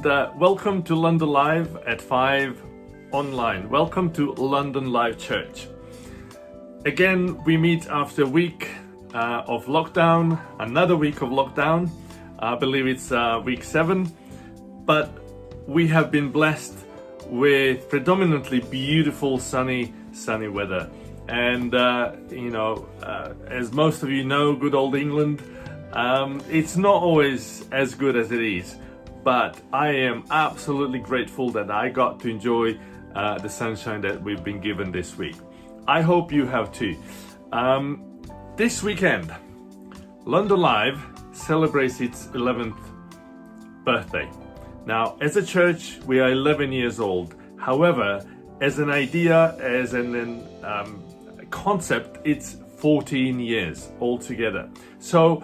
and welcome to London Live at 5 online. Welcome to London Live Church. Again, we meet after a week of lockdown, another week of lockdown. I believe it's week 7, but we have been blessed with predominantly beautiful sunny weather. And as most of you know, good old England, it's not always as good as it is, but I am absolutely grateful that I got to enjoy the sunshine that we've been given this week. I hope you have too. This weekend, London Live celebrates its 11th birthday. Now, as a church, we are 11 years old. However, as an idea, as an concept, it's 14 years altogether. So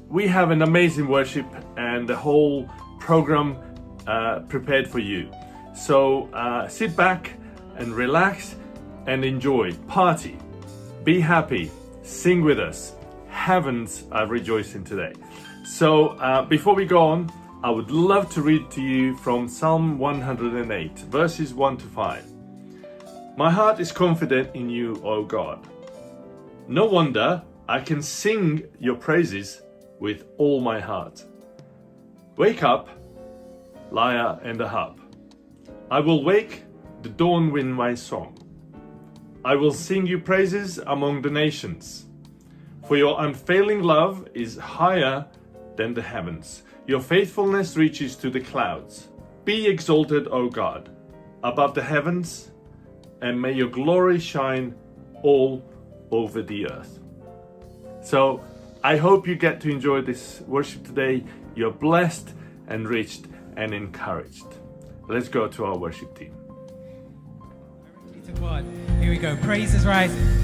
we have an amazing worship and the whole program prepared for you. So sit back and relax and enjoy, party, be happy, sing with us. Heavens are rejoicing today. So before we go on, I would love to read to you from Psalm 108, verses 1 to 5. My heart is confident in you, O God. No wonder I can sing your praises with all my heart. Wake up, lyre and the harp. I will wake the dawn with my song. I will sing you praises among the nations. For your unfailing love is higher than the heavens. Your faithfulness reaches to the clouds. Be exalted, O God, above the heavens, and may your glory shine all over the earth. So I hope you get to enjoy this worship today. You're blessed, enriched, and encouraged. Let's go to our worship team. To God. Here we go. Praise is rising.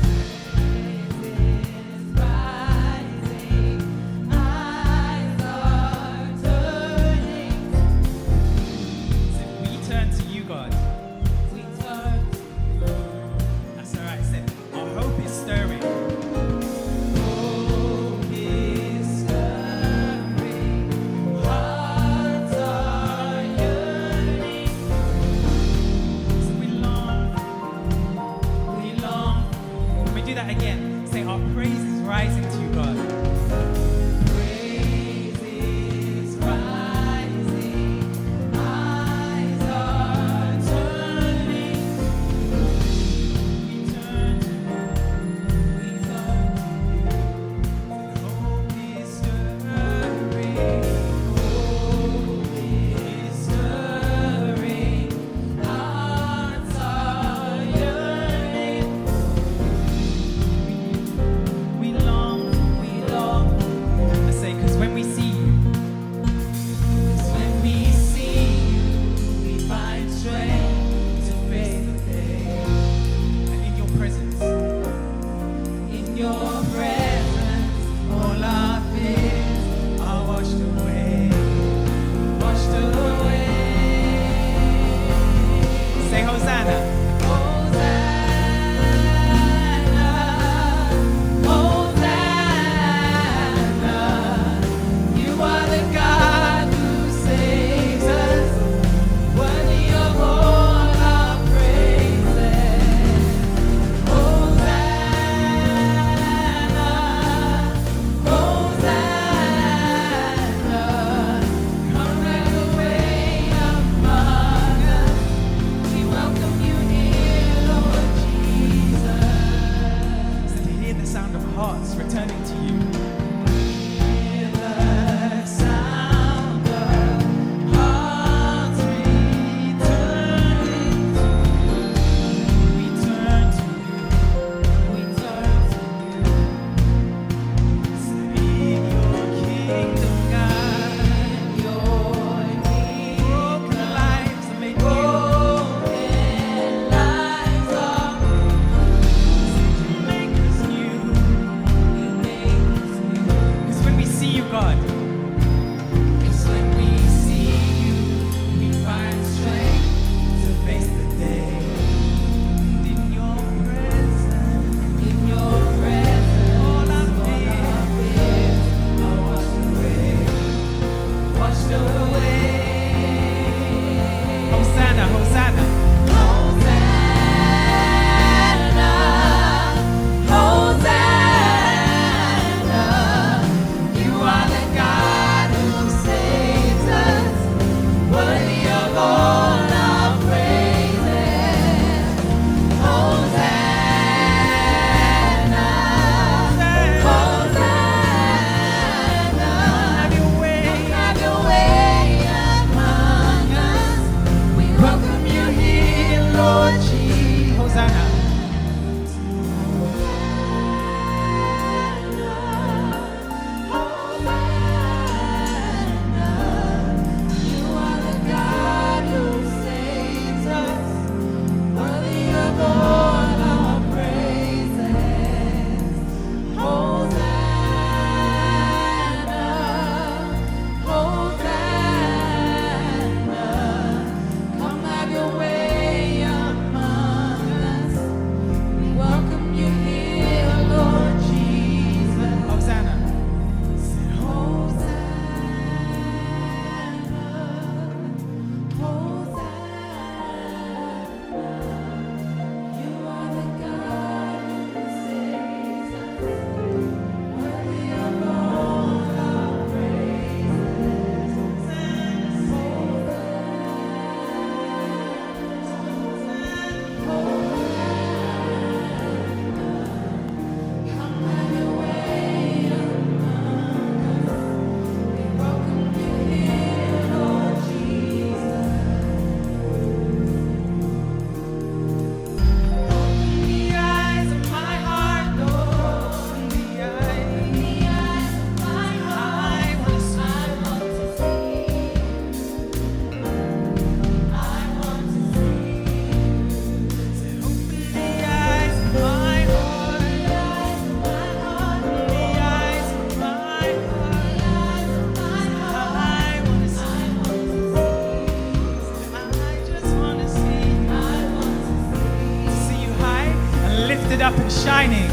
lifted up and shining.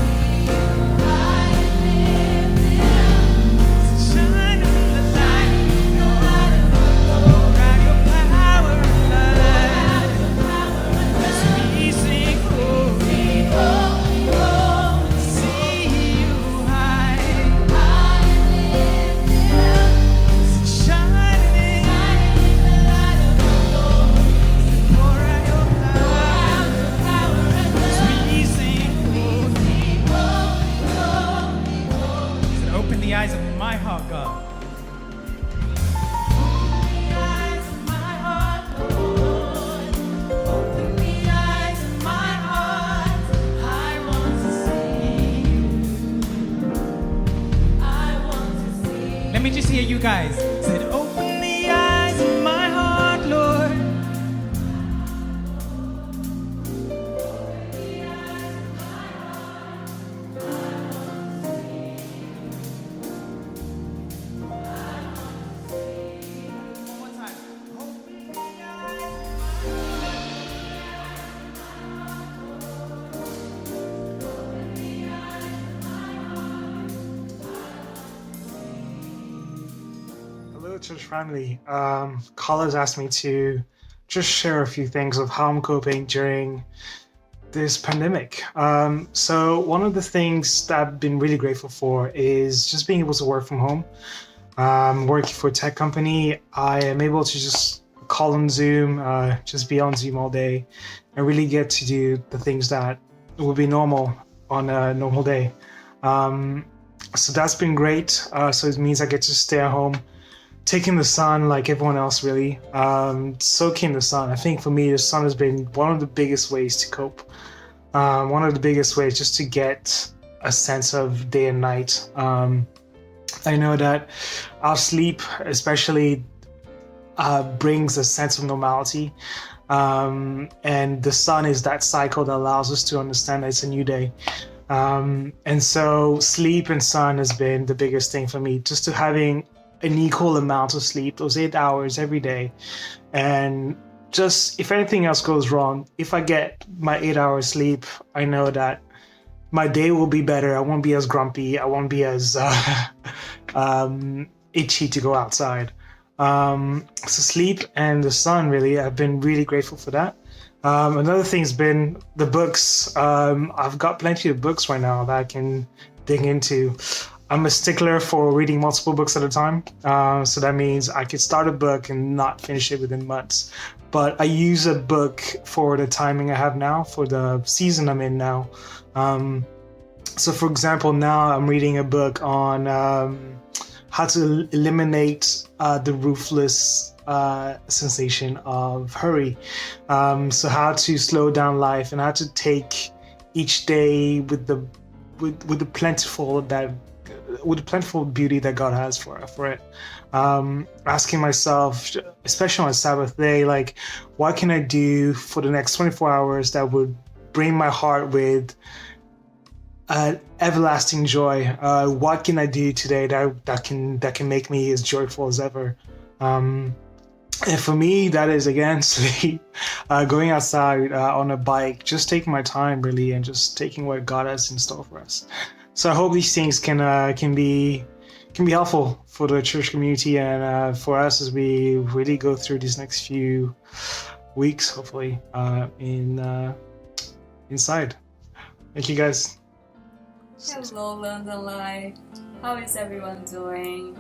Let me just hear you guys. Said, open the eyes of my heart, Lord. One more time. Open the eyes Hello, church family. Carla's asked me to just share a few things of how I'm coping during this pandemic. So one of the things that I've been really grateful for is just being able to work from home. Working for a tech company, I am able to just call on Zoom, just be on Zoom all day, and really get to do the things that would be normal on a normal day. So that's been great. So it means I get to stay at home, taking the sun like everyone else, really. Soaking the sun. I think for me, the sun has been one of the biggest ways to cope. One of the biggest ways just to get a sense of day and night. I know that our sleep, especially, brings a sense of normality. And the sun is that cycle that allows us to understand that it's a new day. And so sleep and sun has been the biggest thing for me, just to having an equal amount of sleep, those 8 hours every day. And just if anything else goes wrong, if I get my 8 hours sleep, I know that my day will be better. I won't be as grumpy. I won't be as itchy to go outside. So sleep and the sun, really, I've been really grateful for that. Another thing's been the books. I've got plenty of books right now that I can dig into. I'm a stickler for reading multiple books at a time. So that means I could start a book and not finish it within months. But I use a book for the timing I have now, for the season I'm in now. So for example, now I'm reading a book on how to eliminate the ruthless sensation of hurry. So how to slow down life and how to take each day with the plentiful beauty that God has for it. Asking myself, especially on a Sabbath day, like, what can I do for the next 24 hours that would bring my heart with everlasting joy? What can I do today that can make me as joyful as ever? And for me, that is, again, sleep, going outside on a bike, just taking my time, really, and just taking what God has in store for us. So I hope these things can be helpful for the church community and for us as we really go through these next few weeks, hopefully, inside. Thank you, guys. Hello, LondonLive. How is everyone doing?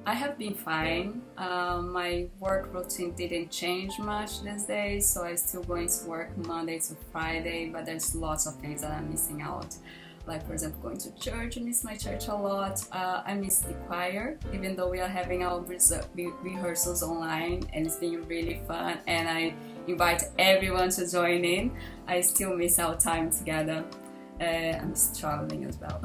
I have been fine. My work routine didn't change much these days, so I'm still going to work Monday to Friday, but there's lots of things that I'm missing out. Like, for example, going to church. I miss my church a lot. I miss the choir, even though we are having our rehearsals online, and it's been really fun, and I invite everyone to join in. I still miss our time together. I'm traveling as well.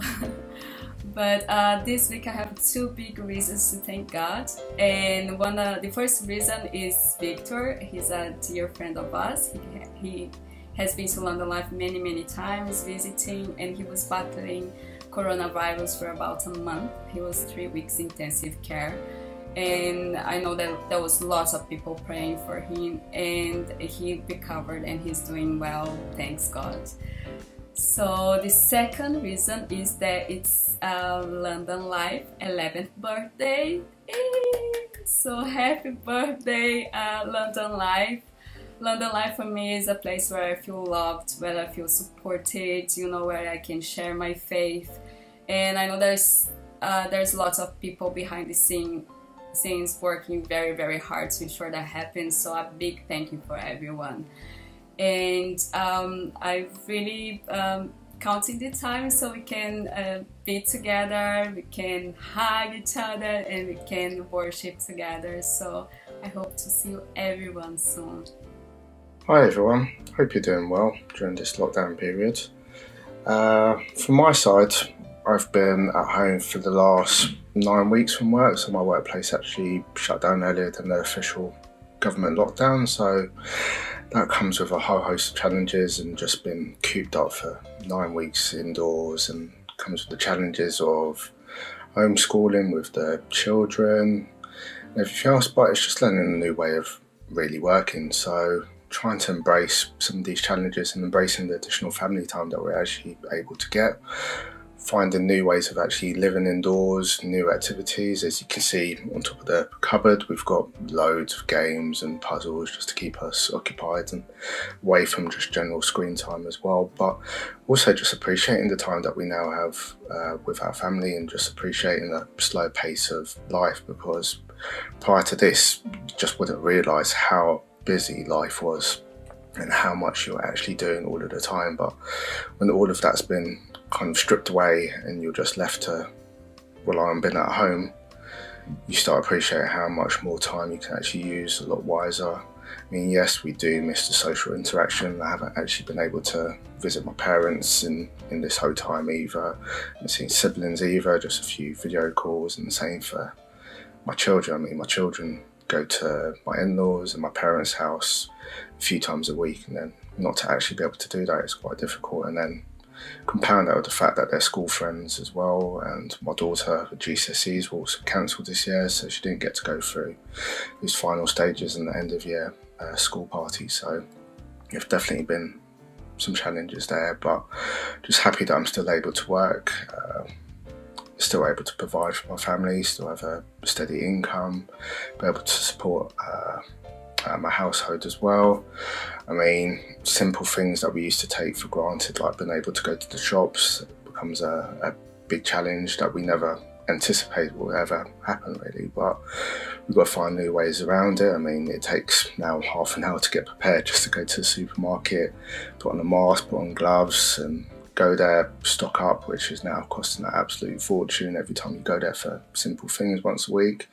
But this week I have two big reasons to thank God. And the first reason is Victor. He's a dear friend of us. He has been to LondonLive many times visiting, and he was battling coronavirus for about a month. He was 3 weeks intensive care. And I know that there was lots of people praying for him, and he recovered and he's doing well, thanks God. So the second reason is that it's LondonLive 11th birthday. So happy birthday, LondonLive. LondonLive for me is a place where I feel loved, where I feel supported, you know, where I can share my faith. And I know there's lots of people behind the scenes working very, very hard to ensure that happens. So a big thank you for everyone. And I really counting the time so we can be together, we can hug each other, and we can worship together. So I hope to see everyone soon. Hi everyone, hope you're doing well during this lockdown period. From my side, I've been at home for the last 9 weeks from work, so my workplace actually shut down earlier than the official government lockdown, so that comes with a whole host of challenges, and just been cooped up for 9 weeks indoors, and comes with the challenges of homeschooling with the children and everything else, but it's just learning a new way of really working. So trying to embrace some of these challenges and embracing the additional family time that we're actually able to get, finding new ways of actually living indoors, new activities. As you can see on top of the cupboard, we've got loads of games and puzzles just to keep us occupied and away from just general screen time as well, but also just appreciating the time that we now have with our family, and just appreciating the slow pace of life, because prior to this you just wouldn't realise how busy life was and how much you're actually doing all of the time. But when all of that's been kind of stripped away and you're just left to rely on being at home, you start appreciating how much more time you can actually use a lot wiser. I mean, yes, we do miss the social interaction. I haven't actually been able to visit my parents in this whole time either. I haven't seen siblings either, just a few video calls, and the same for my children. I mean, my children go to my in-laws and my parents' house a few times a week, and then not to actually be able to do that is quite difficult. And then compound that with the fact that they're school friends as well, and my daughter, her GCSEs were also cancelled this year, so she didn't get to go through these final stages and the end of year school party. So there've definitely been some challenges there, but just happy that I'm still able to work, still able to provide for my family, still have a steady income, be able to support my household as well. I mean, simple things that we used to take for granted, like being able to go to the shops, becomes a big challenge that we never anticipate will ever happen really, but we've got to find new ways around it. I mean, it takes now half an hour to get prepared just to go to the supermarket, put on a mask, put on gloves, and go there, stock up, which is now costing an absolute fortune every time you go there for simple things once a week.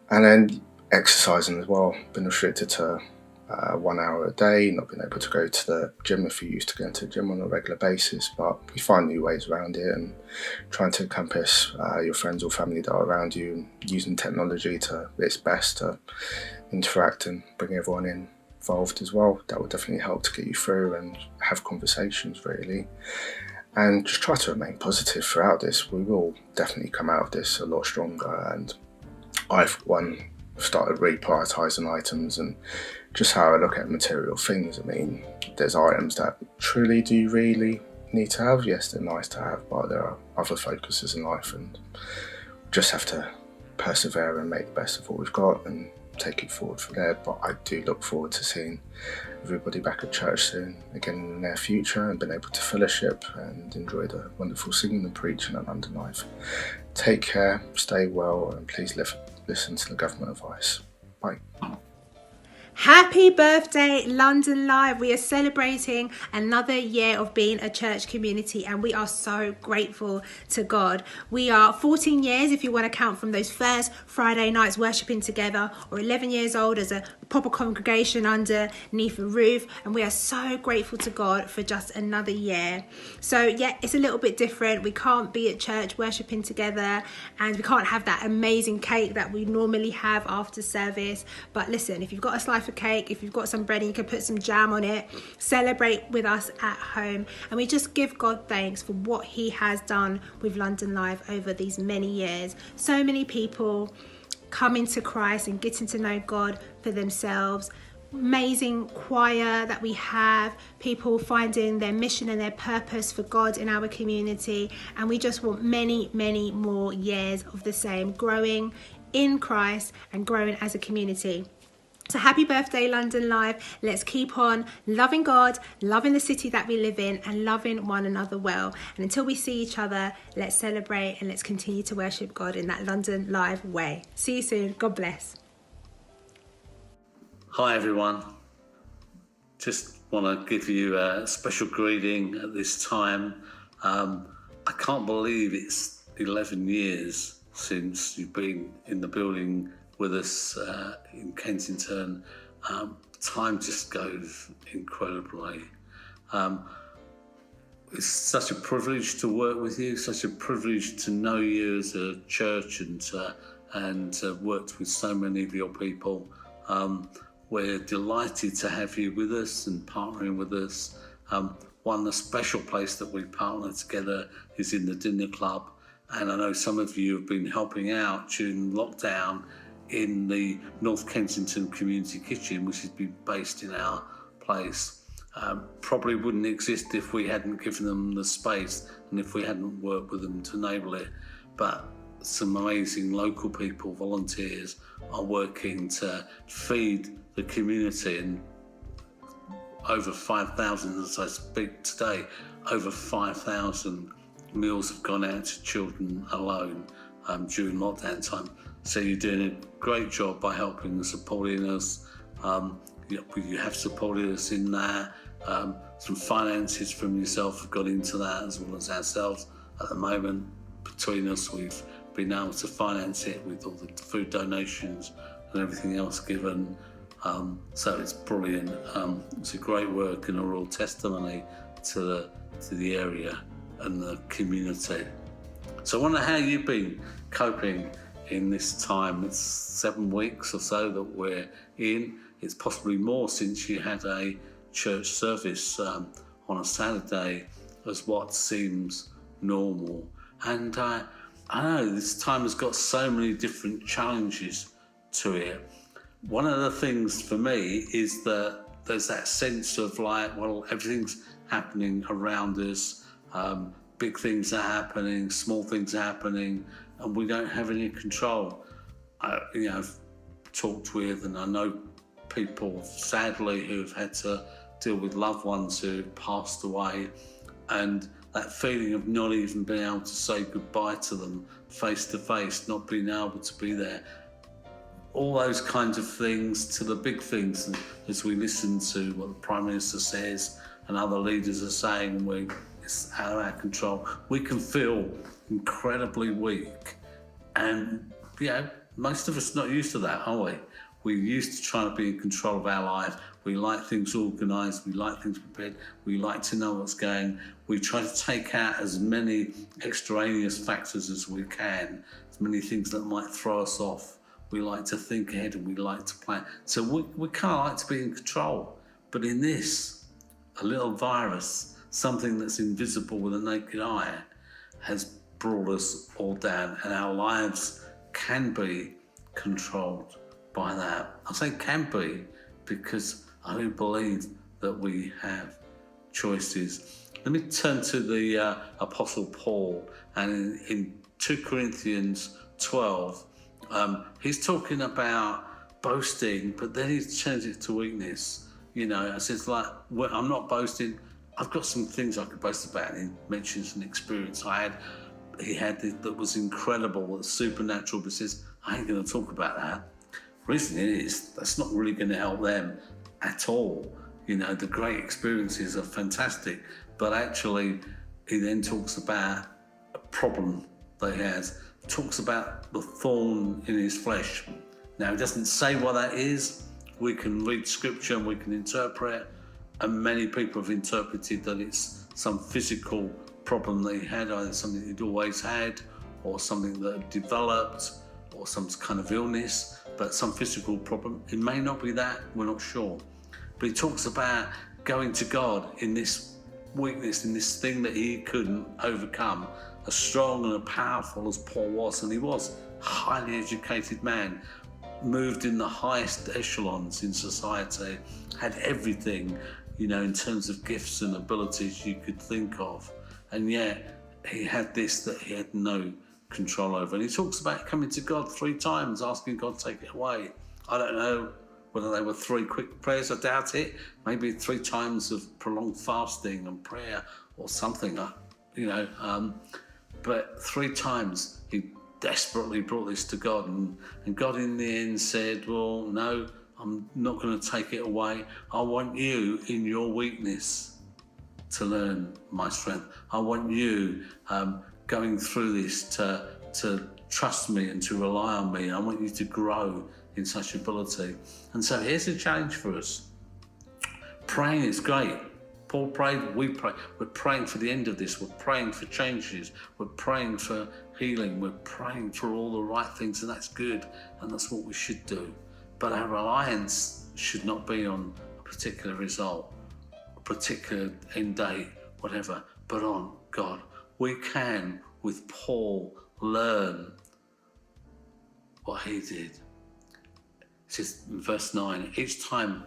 And then exercising as well, been restricted to 1 hour a day, not being able to go to the gym if you used to go to the gym on a regular basis, but we find new ways around it, and trying to encompass your friends or family that are around you, and using technology to its best to interact and bring everyone involved as well. That will definitely help to get you through and have conversations really, and just try to remain positive throughout this. We will definitely come out of this a lot stronger, and I've started reprioritising items and just how I look at material things. I mean, there's items that truly do you really need to have. Yes, they're nice to have, but there are other focuses in life, and just have to persevere and make the best of what we've got and take it forward from there. But I do look forward to seeing everybody back at church soon again in the near future, and being able to fellowship and enjoy the wonderful singing and preaching at LondonLive. Take care, stay well, and please listen to the government advice. Bye. Happy birthday, LondonLive. We are celebrating another year of being a church community, and we are so grateful to God. We are 14 years if you want to count from those first Friday nights worshipping together, or 11 years old as a proper congregation underneath a roof, and we are so grateful to God for just another year. So yeah, it's a little bit different. We can't be at church worshipping together, and we can't have that amazing cake that we normally have after service. But listen, if you've got a slice of cake, if you've got some bread and you can put some jam on it, celebrate with us at home. And we just give God thanks for what he has done with LondonLive over these many years. So many people coming to Christ and getting to know God for themselves, amazing choir that we have, people finding their mission and their purpose for God in our community, and we just want many, many more years of the same, growing in Christ and growing as a community. So happy birthday, London Live. Let's keep on loving God, loving the city that we live in, and loving one another well. And until we see each other, let's celebrate and let's continue to worship God in that London Live way. See you soon. God bless. Hi everyone, just want to give you a special greeting at this time. I can't believe it's 11 years since you've been in the building with us in Kensington. Time just goes incredibly. It's such a privilege to work with you, such a privilege to know you as a church and worked with so many of your people. We're delighted to have you with us and partnering with us. A special place that we partner together is in the dinner club. And I know some of you have been helping out during lockdown in the North Kensington Community Kitchen, which has been based in our place. Probably wouldn't exist if we hadn't given them the space and if we hadn't worked with them to enable it. But some amazing local people, volunteers, are working to feed the community, and over 5,000, as I speak today, over 5,000 meals have gone out to children alone during lockdown time. So you're doing a great job by helping and supporting us. You have supported us in that. Some finances from yourself have got into that, as well as ourselves. At the moment, between us, we've been able to finance it with all the food donations and everything else given. So it's brilliant. It's a great work and a real testimony to the area and the community. So I wonder how you've been coping in this time. It's 7 weeks or so that we're in. It's possibly more since you had a church service on a Saturday as what seems normal. And I know this time has got so many different challenges to it. One of the things for me is that there's that sense of like, well, everything's happening around us. Big things are happening, small things are happening, and we don't have any control. I've talked with, and I know people, sadly, who've had to deal with loved ones who passed away, and that feeling of not even being able to say goodbye to them face to face, not being able to be there. All those kinds of things to the big things, as we listen to what the Prime Minister says and other leaders are saying, it's out of our control. We can feel incredibly weak. And, most of us are not used to that, are we? We're used to trying to be in control of our life. We like things organised. We like things prepared. We like to know what's going. We try to take out as many extraneous factors as we can, as many things that might throw us off. We like to think ahead and we like to plan. So we kind of like to be in control. But in this, a little virus, something that's invisible with a naked eye, has brought us all down, and our lives can be controlled by that. I say can be because I do believe that we have choices. Let me turn to the Apostle Paul, and in 2 Corinthians 12, he's talking about boasting, but then he turns it to weakness. It says I'm not boasting. I've got some things I could boast about. And he mentions an experience he had that was incredible, that's supernatural, but says, I ain't going to talk about that. Reason is, that's not really going to help them at all. The great experiences are fantastic, but actually he then talks about a problem that he has. Talks about the thorn in his flesh. Now, he doesn't say what that is. We can read scripture and we can interpret, and many people have interpreted that it's some physical problem that he had, either something he'd always had, or something that had developed, or some kind of illness, but some physical problem. It may not be that, we're not sure. But he talks about going to God in this weakness, in this thing that he couldn't overcome. As strong and as powerful as Paul was, and he was a highly educated man, moved in the highest echelons in society, had everything, you know, in terms of gifts and abilities you could think of. And yet he had this that he had no control over. And he talks about coming to God 3 times, asking God to take it away. I don't know whether they were 3 quick prayers, I doubt it. Maybe 3 times of prolonged fasting and prayer or something, you know. But 3 times he desperately brought this to God, and God in the end said, well, no, I'm not going to take it away. I want you in your weakness to learn my strength. I want you going through this to trust me and to rely on me. I want you to grow in such ability. And so here's a challenge for us. Praying is great. Paul prayed, we pray. We're praying for the end of this. We're praying for changes. We're praying for healing. We're praying for all the right things, and that's good, and that's what we should do. But our reliance should not be on a particular result, a particular end date, whatever, but on God. We can, with Paul, learn what he did. It says in verse 9, each time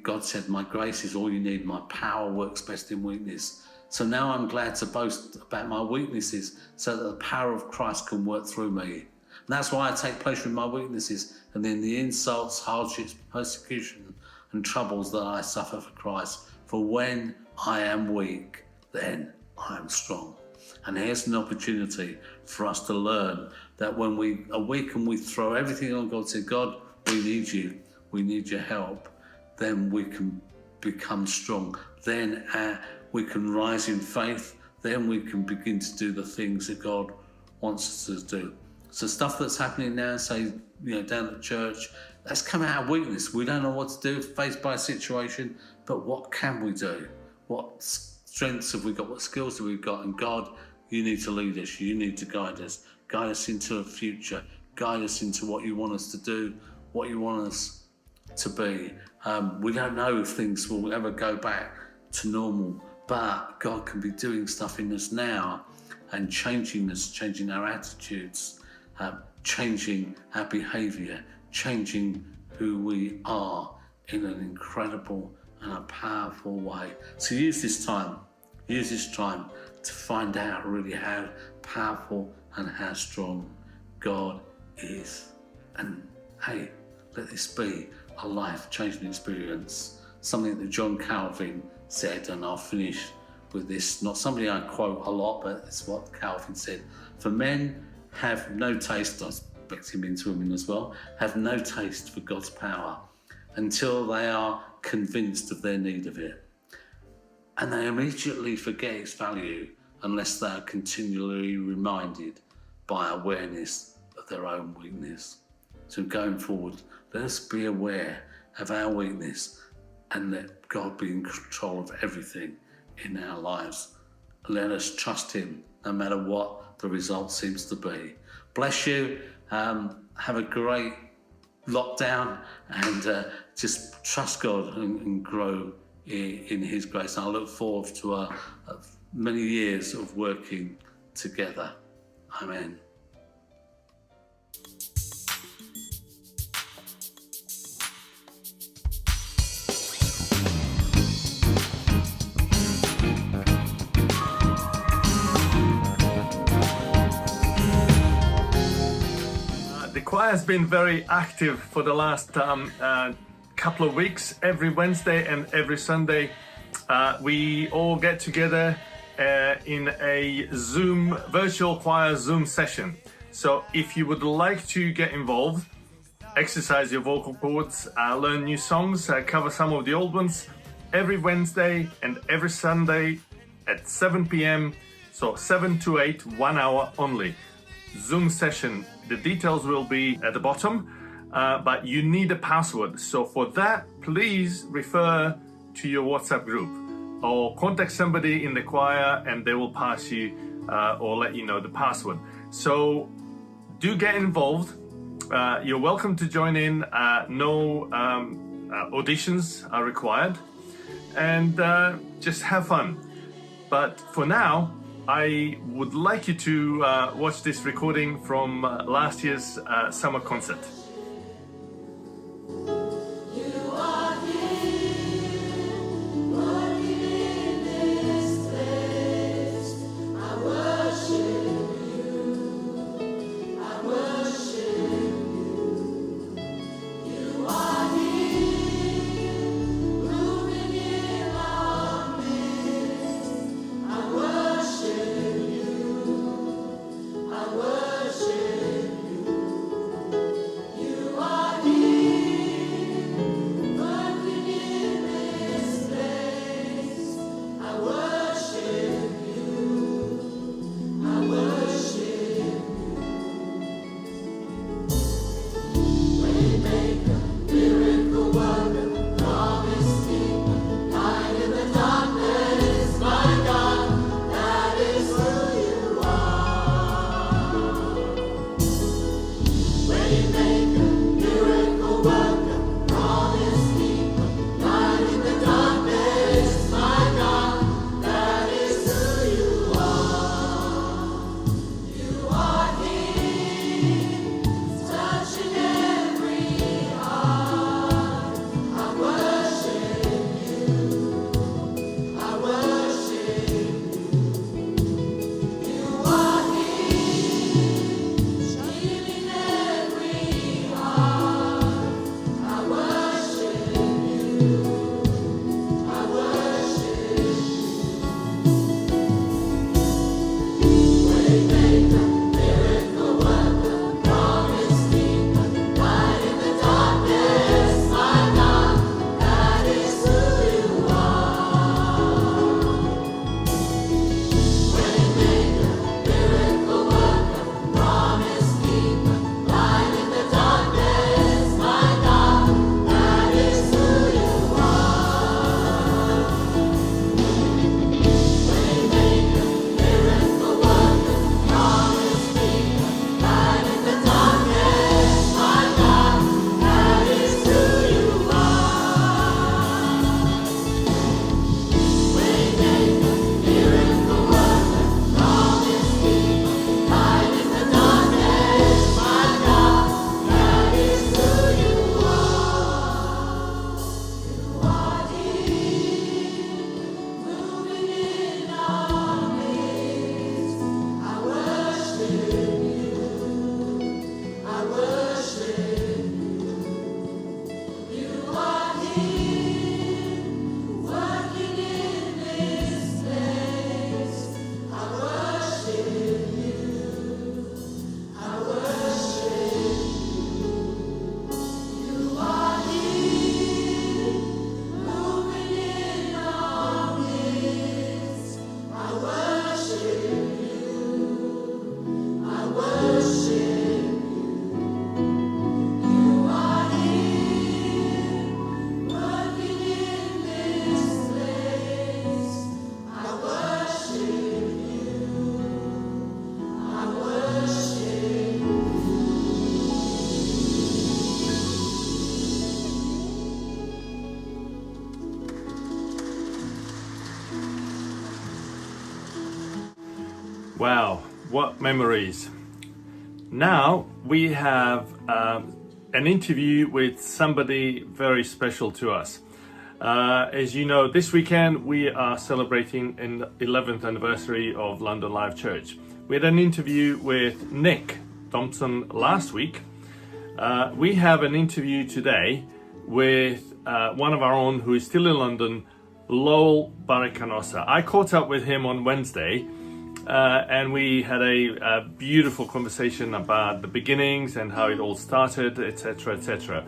God said, my grace is all you need, my power works best in weakness. So now I'm glad to boast about my weaknesses so that the power of Christ can work through me. And that's why I take pleasure in my weaknesses and in the insults, hardships, persecution and troubles that I suffer for Christ. For when I am weak, then I am strong. And here's an opportunity for us to learn that when we are weak and we throw everything on God, say, God, we need you, we need your help, then we can become strong. Then we can rise in faith. Then we can begin to do the things that God wants us to do. So stuff that's happening now, say, you know, down at church, that's come out of weakness. We don't know what to do, faced by a situation, but what can we do? What strengths have we got? What skills have we got? And God, you need to lead us. You need to guide us into a future, guide us into what you want us to do, what you want us to be. We don't know if things will ever go back to normal, but God can be doing stuff in us now and changing us, changing our attitudes, changing our behaviour, changing who we are in an incredible and a powerful way. So use this time to find out really how powerful and how strong God is. And hey, let this be a life-changing experience. Something that John Calvin said, and I'll finish with this. Not somebody I quote a lot, but it's what Calvin said. For men have no taste, I expect him into women as well, have no taste for God's power until they are convinced of their need of it. And they immediately forget its value unless they are continually reminded by awareness of their own weakness. So going forward, let us be aware of our weakness and let God be in control of everything in our lives. Let us trust him no matter what the result seems to be. Bless you. Have a great lockdown and just trust God and grow in his grace. And I look forward to many years of working together. Amen. The choir has been very active for the last couple of weeks. Every Wednesday and every Sunday, we all get together in a virtual choir Zoom session. So if you would like to get involved, exercise your vocal cords, learn new songs, cover some of the old ones, every Wednesday and every Sunday at 7 p.m. So 7 to 8, 1 hour only. Zoom session. The details will be at the bottom, but you need a password. So for that, please refer to your WhatsApp group or contact somebody in the choir and they will pass you or let you know the password. So do get involved. You're welcome to join in. No auditions are required, and just have fun. But for now, I would like you to watch this recording from last year's summer concert. Wow, what memories. Now we have an interview with somebody very special to us. As you know, this weekend we are celebrating the 11th anniversary of London Live Church. We had an interview with Nick Thompson last week. We have an interview today with one of our own who is still in London, Lowell Barikanosa. I caught up with him on Wednesday and we had a beautiful conversation about the beginnings and how it all started, etc., etc.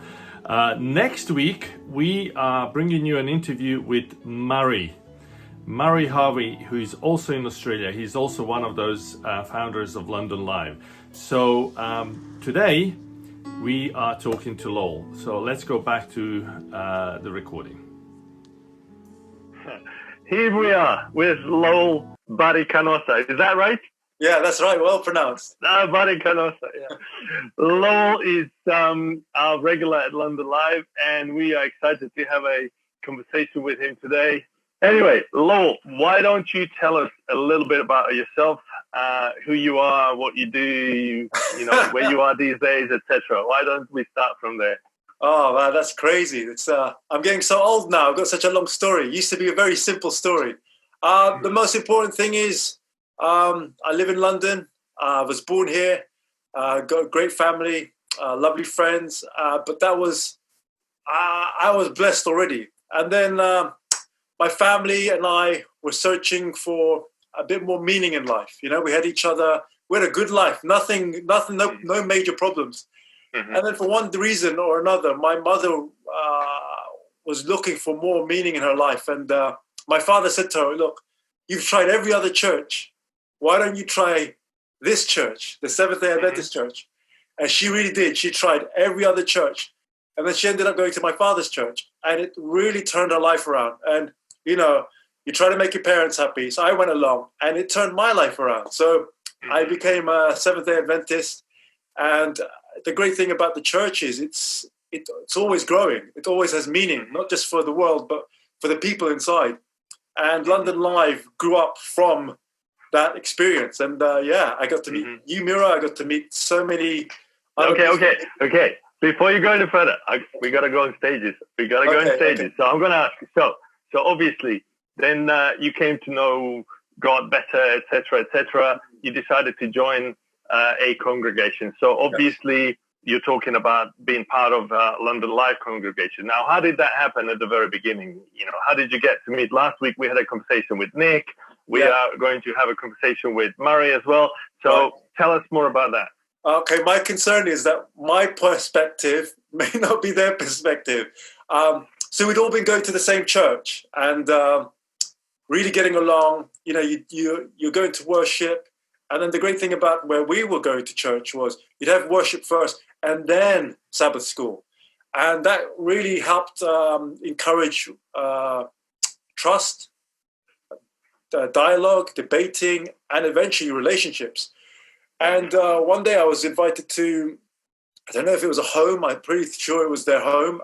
Next week, we are bringing you an interview with Murray Harvey, who is also in Australia. He's also one of those founders of London Live. So today, we are talking to Lowell. So let's go back to the recording. Here we are with Lowell Barikanosa. Is that right? Yeah, that's right. Well pronounced. Barikanosa, yeah. Lowell is our regular at London Live, and we are excited to have a conversation with him today. Anyway, Lowell, why don't you tell us a little bit about yourself, who you are, what you do, you know, where you are these days, etc. Why don't we start from there? Oh, man, that's crazy. It's I'm getting so old now. I've got such a long story. It used to be a very simple story. The most important thing is I live in London. I was born here. Got a great family, lovely friends. But that was, I was blessed already. And then my family and I were searching for a bit more meaning in life. You know, we had each other. We had a good life. Nothing, no major problems. Mm-hmm. And then for one reason or another, my mother was looking for more meaning in her life. And my father said to her, look, you've tried every other church. Why don't you try this church, the Seventh-day Adventist church? And she really did. She tried every other church. And then she ended up going to my father's church. And it really turned her life around. And, you know, you try to make your parents happy. So I went along and it turned my life around. So I became a Seventh-day Adventist. And the great thing about the church is it's always growing. It always has meaning, not just for the world, but for the people inside. And London Live grew up from that experience. And yeah, I got to meet you, Mira. I got to meet so many. Okay. Before you go any further, we got to go on stages. Okay. So I'm going to ask you. So obviously, then you came to know God better, etc. You decided to join a congregation. So obviously, you're talking about being part of London Live congregation. Now, how did that happen at the very beginning? You know, how did you get to meet? Last week, we had a conversation with Nick. We are going to have a conversation with Murray as well. So tell us more about that. Okay, my concern is that my perspective may not be their perspective. So we'd all been going to the same church and really getting along. You know, you're going to worship. And then the great thing about where we were going to church was you'd have worship first and then Sabbath school. And that really helped encourage trust, dialogue, debating, and eventually relationships. And one day I was invited to, I don't know if it was a home, I'm pretty sure it was their home.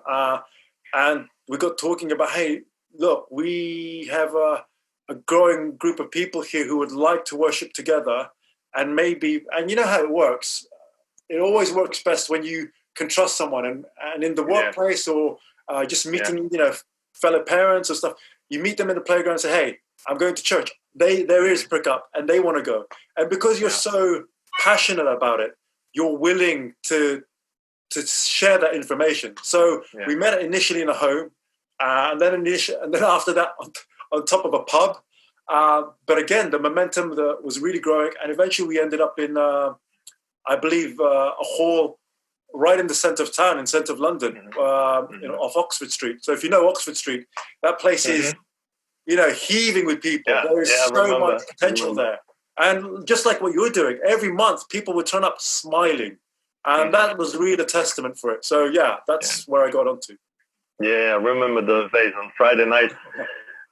And we got talking about, hey, look, we have a growing group of people here who would like to worship together. And maybe, and you know how it works. It always works best when you can trust someone. And in the workplace or just meeting, you know, fellow parents or stuff, you meet them in the playground and say, hey, I'm going to church. Their ears prick up and they want to go. And because you're so passionate about it, you're willing to share that information. So we met initially in a home, and then after that on top of a pub. But again, the momentum was really growing, and eventually we ended up in, I believe, a hall right in the centre of town, in centre of London, you know, off Oxford Street. So if you know Oxford Street, that place is, you know, heaving with people. There is so much potential there. And just like what you're doing, every month people would turn up smiling. And that was really a testament for it. So yeah, that's where I got onto. Yeah, I remember those days on Friday night.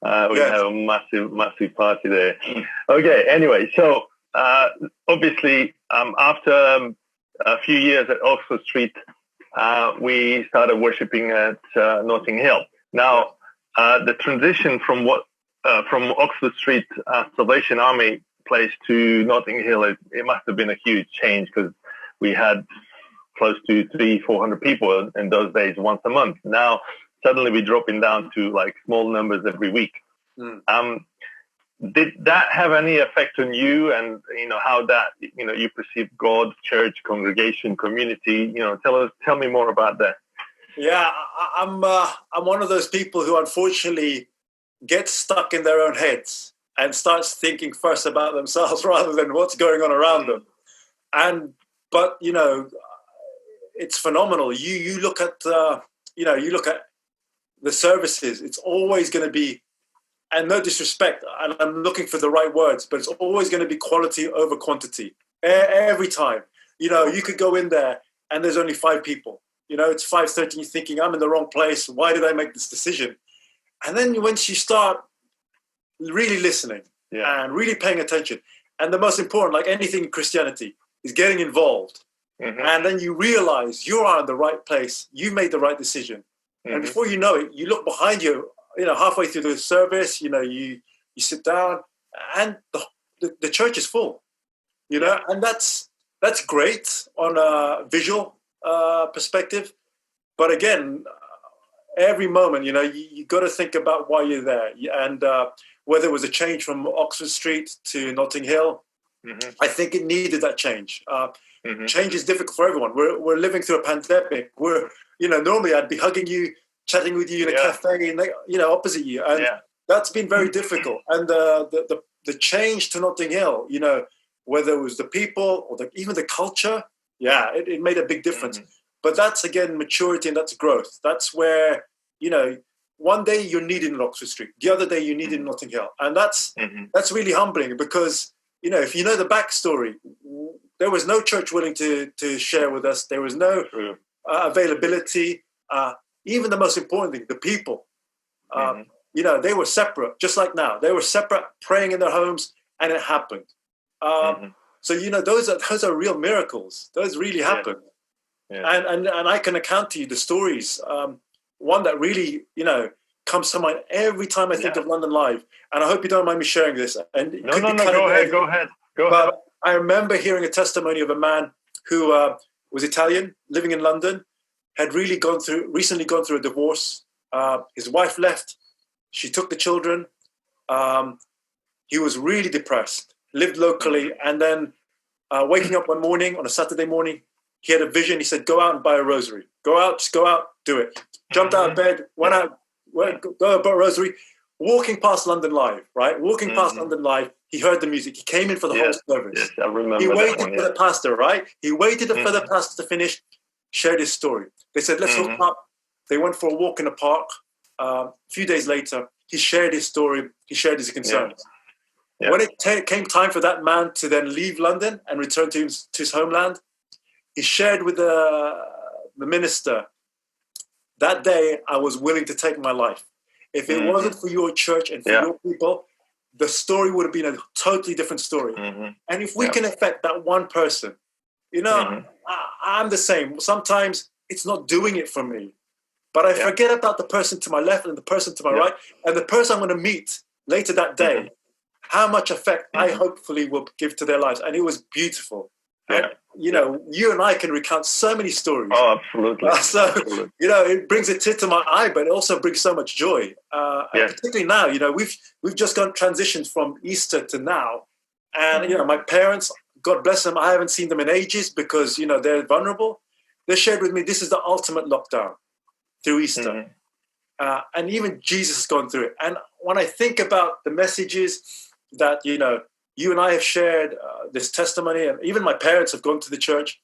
We had a massive party there. Okay, anyway, so obviously after a few years at Oxford Street, we started worshipping at Notting Hill. Now, the transition from Oxford Street Salvation Army place to Notting Hill, it must have been a huge change, because we had close to 300-400 people in those days once a month. Now suddenly we're dropping down to like small numbers every week. Did that have any effect on you, and how that you perceive God, church, congregation, community? Tell me more about that. Yeah, I'm one of those people who unfortunately get stuck in their own heads and starts thinking first about themselves rather than what's going on around them. But it's phenomenal. You look at you look at the services. It's always going to be, and no disrespect, and I'm looking for the right words, but it's always going to be quality over quantity every time. You could go in there and there's only 5 people. It's 5:30. You're thinking, I'm in the wrong place. Why did I make this decision? And then once you start really listening and really paying attention, and the most important, like anything in Christianity, is getting involved. And then you realize you are in the right place. You made the right decision. And before you know it, you look behind you, halfway through the service, you sit down and the church is full, and that's great on a visual perspective. But again, every moment, you got to think about why you're there. And whether it was a change from Oxford Street to Notting Hill, I think it needed that change. Change is difficult for everyone. We're living through a pandemic. Normally I'd be hugging you, chatting with you in a cafe, and opposite you, and that's been very difficult. And the change to Notting Hill, whether it was the people or even the culture, it made a big difference. But that's again maturity, and that's growth. That's where one day you're needed in Oxford Street, the other day you're needed in Notting Hill, and that's really humbling, because if you know the backstory, there was no church willing to share with us. There was no availability. Even the most important thing, the people, they were separate, just like now. They were separate, praying in their homes, and it happened. So, those are real miracles. Those really happened. And I can account to you the stories. One that really, comes to mind every time I think of LondonLive, and I hope you don't mind me sharing this. And Go ahead. I remember hearing a testimony of a man who was Italian, living in London, had recently gone through a divorce. His wife left. She took the children. He was really depressed, lived locally. And then waking up one morning, on a Saturday morning, he had a vision. He said, go out and buy a rosary. Just go out, do it. Jumped out of bed, went out, go buy a rosary. Walking past LondonLive, right? Walking past LondonLive, he heard the music. He came in for the whole service. Yes, I remember. He waited for the pastor, right? He waited for the pastor to finish, shared his story. They said, let's hook up. They went for a walk in the park. A few days later, he shared his story. He shared his concerns. When it came time for that man to then leave London and return to his homeland, he shared with the minister, that day I was willing to take my life. If it wasn't for your church and for your people, the story would have been a totally different story. And if we can affect that one person, I'm the same. Sometimes it's not doing it for me, but I forget about the person to my left and the person to my right, and the person I'm going to meet later that day, how much effect I hopefully will give to their lives. And it was beautiful. And, you and I can recount so many stories. Oh, absolutely. Absolutely. It brings a tear to my eye, but it also brings so much joy. Particularly now, we've just gone transitioned from Easter to now. And, my parents, God bless them, I haven't seen them in ages because, they're vulnerable. They shared with me, this is the ultimate lockdown through Easter. And even Jesus has gone through it. And when I think about the messages that, you and I have shared, this testimony, and even my parents have gone to the church,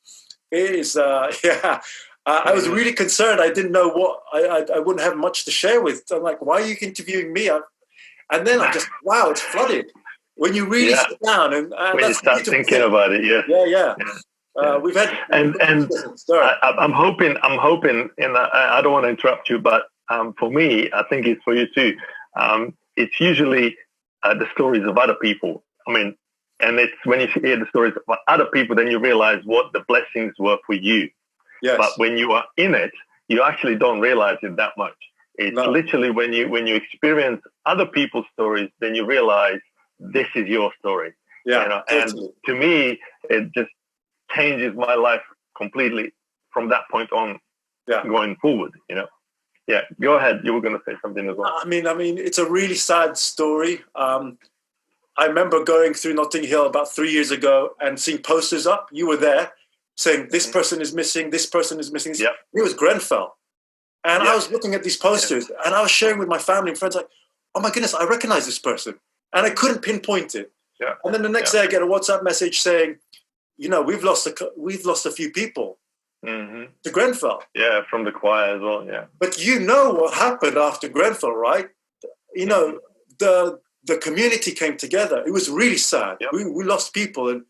it is, I was really concerned. I didn't know what, I wouldn't have much to share with. I'm like, why are you interviewing me? And then I just, wow, it's flooded. When you really sit down and when you start thinking about it, we've had, and I'm hoping, and I don't want to interrupt you, but for me, I think it's for you too. It's usually the stories of other people. I mean, and it's when you hear the stories of other people, then you realize what the blessings were for you. Yes. But when you are in it, you actually don't realize it that much. It's literally when you experience other people's stories, then you realize this is your story. Yeah, you know, totally. and to me, it just changes my life completely from that point on, going forward, you know. Yeah, go ahead. You were going to say something as well. I mean, it's a really sad story. I remember going through Notting Hill about 3 years ago and seeing posters up. You were there saying this person is missing, this person is missing. Yeah. It was Grenfell. And I was looking at these posters and I was sharing with my family and friends like, oh my goodness, I recognize this person. And I couldn't pinpoint it. Yeah. And then the next day I get a WhatsApp message saying, you know, we've lost a few people to Grenfell. Yeah, from the choir as well, yeah. But you know what happened after Grenfell, right? You know, the community came together. It was really sad. Yep. We lost people,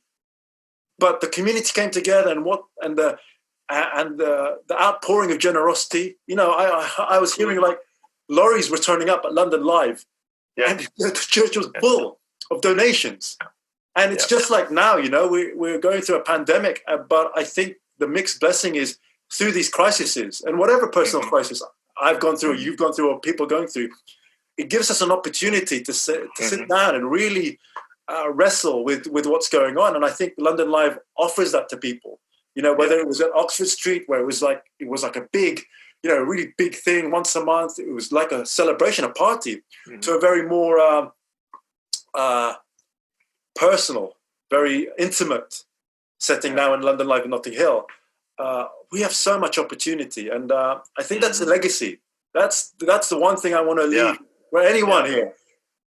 but the community came together, and the outpouring of generosity. You know, I was hearing like lorries were turning up at LondonLive, and the church was full of donations. And it's just like now, you know, we're going through a pandemic, but I think the mixed blessing is through these crises, and whatever personal crisis I've gone through, you've gone through, or people going through, it gives us an opportunity to sit down and really wrestle with what's going on. And I think LondonLive offers that to people. You know, whether it was at Oxford Street, where it was like a big, you know, really big thing once a month. It was like a celebration, a party, to a very more personal, very intimate setting now in LondonLive in Notting Hill. We have so much opportunity, and I think that's the legacy. That's the one thing I want to leave for anyone here.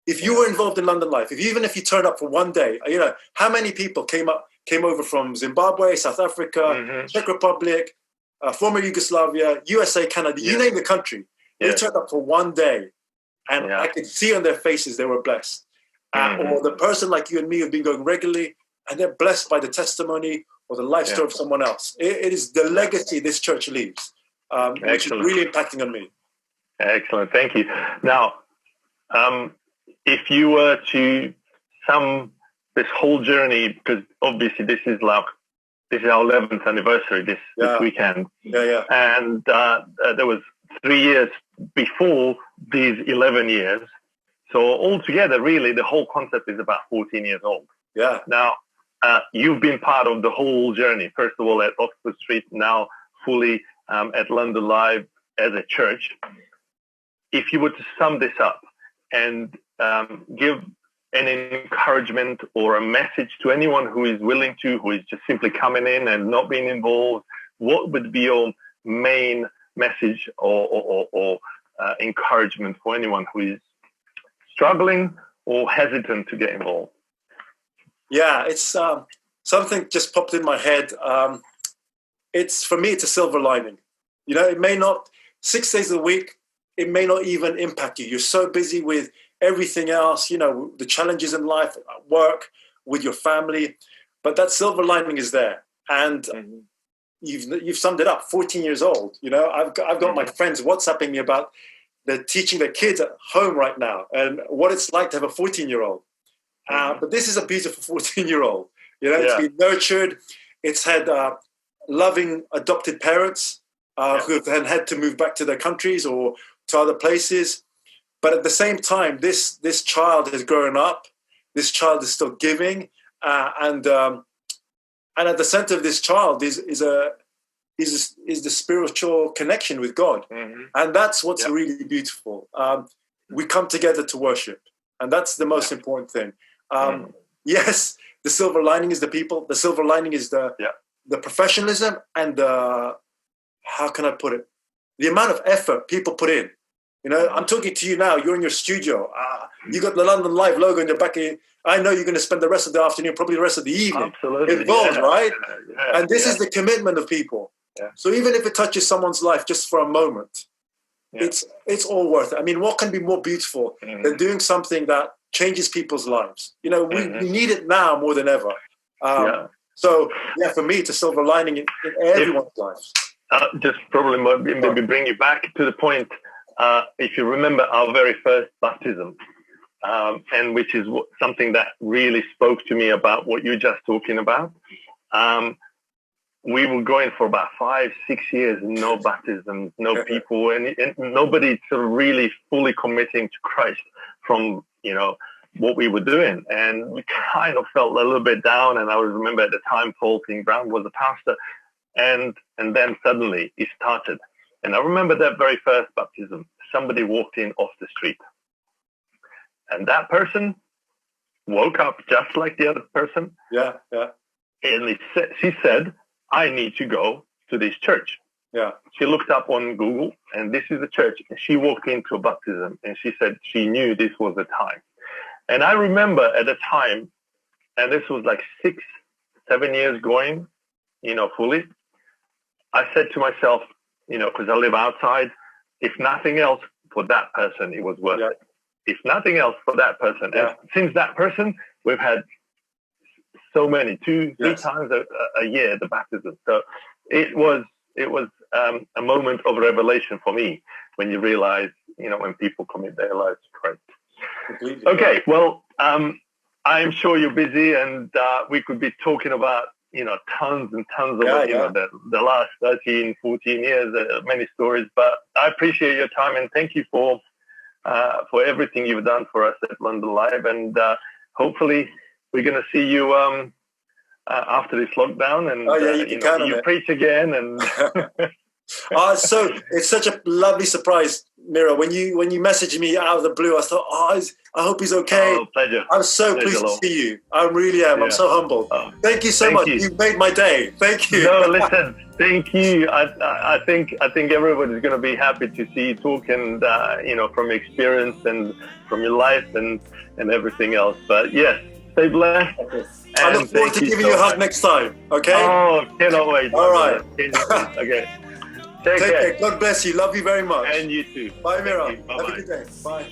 If you were involved in LondonLive, even if you turned up for one day, you know, how many people came over from Zimbabwe, South Africa, Czech Republic, former Yugoslavia, USA, Canada, you name the country. They turned up for one day, and I could see on their faces they were blessed. Or the person like you and me who've been going regularly, and they're blessed by the testimony or the life story of someone else. It is the legacy this church leaves, which is really impacting on me. Excellent, thank you. Now, if you were to sum this whole journey, because obviously this is our 11th anniversary this weekend, and there was 3 years before these 11 years. So altogether, really, the whole concept is about 14 years old. Yeah. Now, you've been part of the whole journey. First of all, at Oxford Street, now fully at LondonLive as a church. If you were to sum this up and give an encouragement or a message to anyone who is willing to, who is just simply coming in and not being involved, what would be your main message or encouragement for anyone who is struggling or hesitant to get involved? Yeah, it's something just popped in my head. For me, it's a silver lining. You know, it may not, 6 days a week, it may not even impact you. You're so busy with everything else, you know, the challenges in life, at work, with your family, but that silver lining is there. And you've summed it up. 14 years old. You know, I've got my friends WhatsApping me about they're teaching their kids at home right now and what it's like to have a 14-year-old. But this is a beautiful 14-year-old. You know, it's been nurtured. It's had loving adopted parents who have then had to move back to their countries or to other places. But at the same time, this child has grown up. This child is still giving, and at the center of this child is the spiritual connection with God, and that's what's really beautiful. We come together to worship, and that's the most important thing. Yes, the silver lining is the people. The silver lining is the professionalism and how can I put it? The amount of effort people put in. You know, I'm talking to you now. You're in your studio. You got the LondonLive logo in the back. I know you're going to spend the rest of the afternoon, probably the rest of the evening, involved, right? And this is the commitment of people. So even if it touches someone's life just for a moment, it's all worth it. I mean, what can be more beautiful than doing something that changes people's lives? You know, we need it now more than ever. So, for me, it's a silver lining in everyone's lives. Just probably maybe bring you back to the point. If you remember our very first baptism, and which is something that really spoke to me about what you're just talking about. We were going for about 5-6 years, no baptism, no people, and nobody sort of really fully committing to Christ from, you know, what we were doing, and we kind of felt a little bit down. And I remember at the time Paul King Brown was a pastor, and then suddenly it started. And I remember that very first baptism, somebody walked in off the street, and that person woke up just like the other person. Yeah. And she said, I need to go to this church. Yeah. She looked up on Google, and this is the church. And she walked into a baptism, and she said she knew this was the time. And I remember at the time, and this was like 6-7 years going, fully. I said to myself, because I live outside, if nothing else for that person, it was worth it. If nothing else for that person. Yeah. And since that person, we've had so many, 2-3 times a year, the baptism. So it was a moment of revelation for me when you realize, when people commit their lives to Christ. Completely. Okay, well, I'm sure you're busy, and we could be talking about, tons and tons of, the last 13, 14 years, many stories. But I appreciate your time, and thank you for everything you've done for us at London Live. And hopefully we're going to see you after this lockdown, and you preach again. And so it's such a lovely surprise, Mira. When you messaged me out of the blue, I thought, I hope he's okay. Oh, pleasure. I'm so pleased to see you. I really am. I'm so humbled. Thank you so much. You made my day. Thank you. No, listen, thank you. I think everybody's going to be happy to see you talk, and from experience and from your life and everything else. But yes, stay blessed. I look forward to giving you a hug next time. Okay. Oh, cannot wait. All right. Okay. Take care. God bless you. Love you very much. And you too. Bye, Mira. Bye-bye. Have a good day. Bye.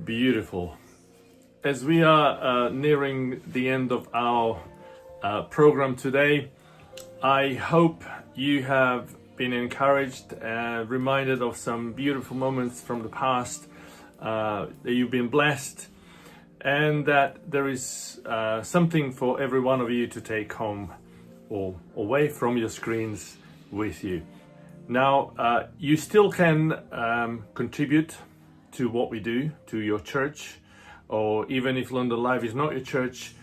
Beautiful. As we are nearing the end of our program today, I hope you have been encouraged, reminded of some beautiful moments from the past, that you've been blessed. and that there is something for every one of you to take home or away from your screens with you. Now, you still can contribute to what we do, to your church, or even if London Live is not your church,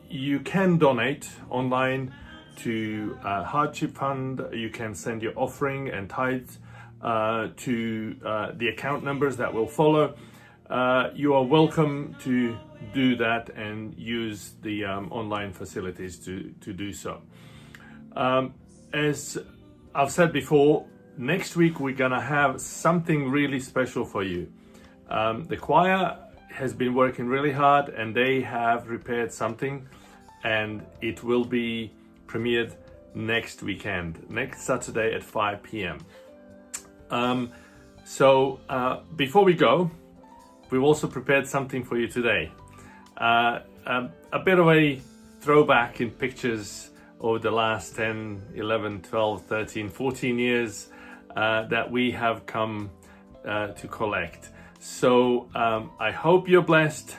you can donate online to Hardship Fund. You can send your offering and tithes to the account numbers that will follow. You are welcome to do that and use the online facilities to do so. As I've said before, next week we're gonna have something really special for you. The choir has been working really hard and they have prepared something, and it will be premiered next weekend, next Saturday at 5 p.m. Before we go, we've also prepared something for you today. A bit of a throwback in pictures over the last 10, 11, 12, 13, 14 years that we have come to collect. So I hope you're blessed,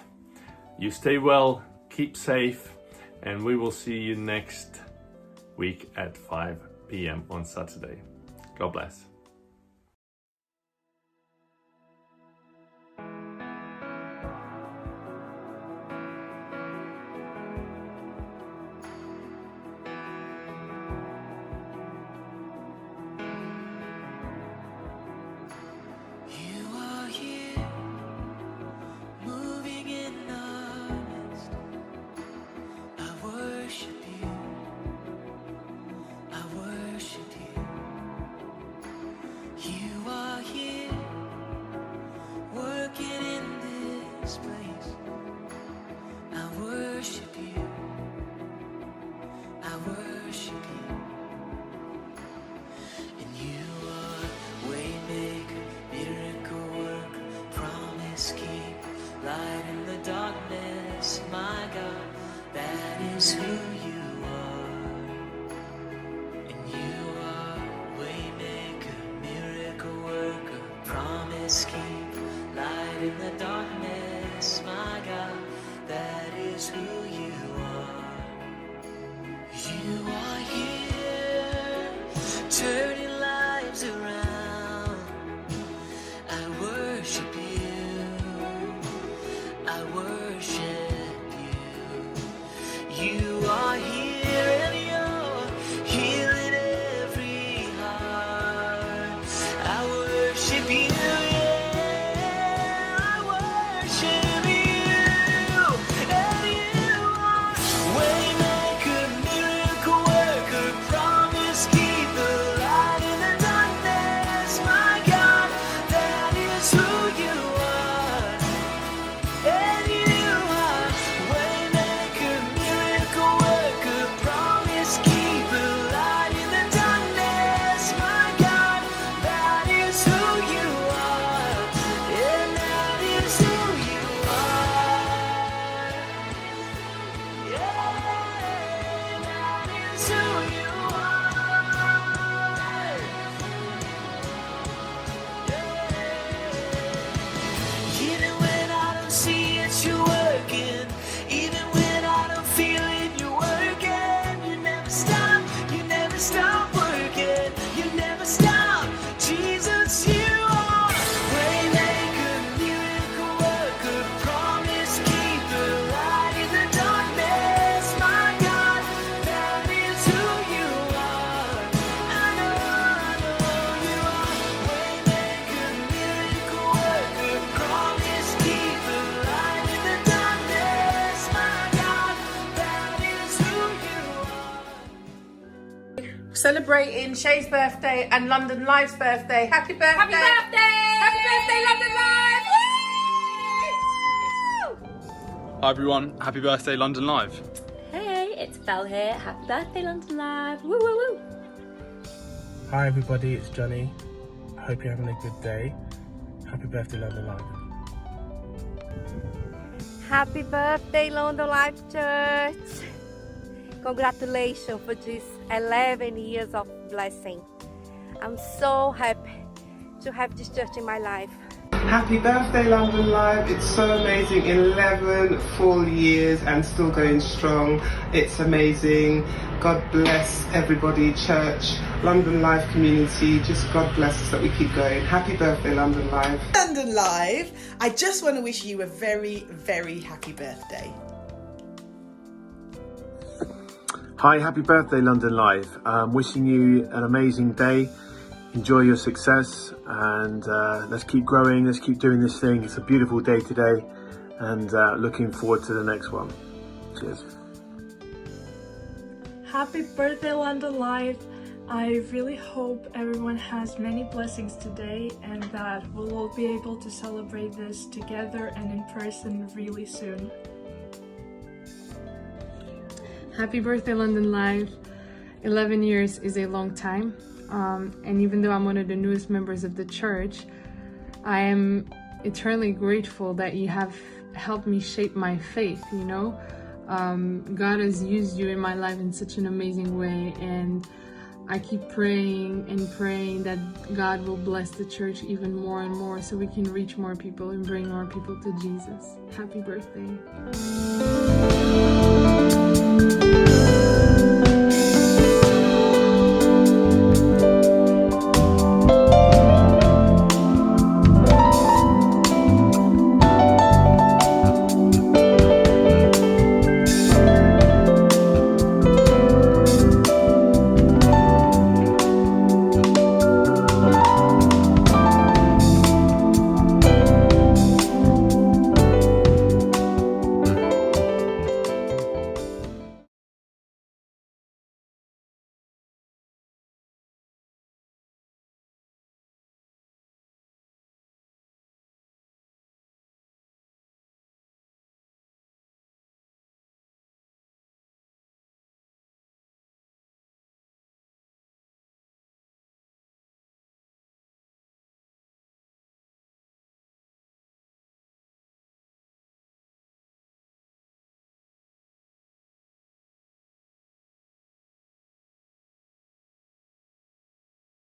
you stay well, keep safe, and we will see you next week at 5 p.m. on Saturday. God bless. Light in the darkness, my God, that is who you are. And you are waymaker, miracle worker, promise keeper. Light in the darkness, my God, that is who you are. You are here, turning lives around. I worship you. I worship you. You are here and you're healing every heart. I worship you, yeah. I worship you. And you are waymaker, miracle worker, promise keeper, light in the darkness. My God, that is who you are. And you are waymaker, miracle worker, promise keeper, light in the darkness. My God, that is who you are, and that is who you are. Yeah, that is who you are. Even when I don't see it, you're working. Even when I don't feel it, you're working. You never stop working. You never stop. Jesus, you are waymaker, miracle worker, promise keeper, light in the darkness. My God, that is who you are. I know you are waymaker, miracle worker, promise keeper, light in the darkness. My God, that is who you are. Celebrating Shay's birthday and London Live's birthday. Happy birthday! Happy birthday! Happy birthday, London Live! Hi everyone, happy birthday London Live. Hey, it's Belle here. Happy birthday, London Live. Woo, woo, woo. Hi everybody, it's Johnny. I hope you're having a good day. Happy birthday London Live. Happy birthday, London Live Church. Congratulations for this 11 years of blessing. I'm so happy to have this church in my life. Happy birthday, London Live. It's so amazing. 11 full years and still going strong. It's amazing. God bless everybody, church, London Live community. Just God bless us that we keep going. Happy birthday, London Live. London Live, I just want to wish you a very, very happy birthday. Hi, happy birthday, London Live. Wishing you an amazing day. Enjoy your success, and let's keep growing. Let's keep doing this thing. It's a beautiful day today, and looking forward to the next one. Cheers. Happy birthday, London Live. I really hope everyone has many blessings today and that we'll all be able to celebrate this together and in person really soon. Happy birthday, London Live. 11 years is a long time. And even though I'm one of the newest members of the church, I am eternally grateful that you have helped me shape my faith, you know? God has used you in my life in such an amazing way, and I keep praying and praying that God will bless the church even more and more so we can reach more people and bring more people to Jesus. Happy birthday.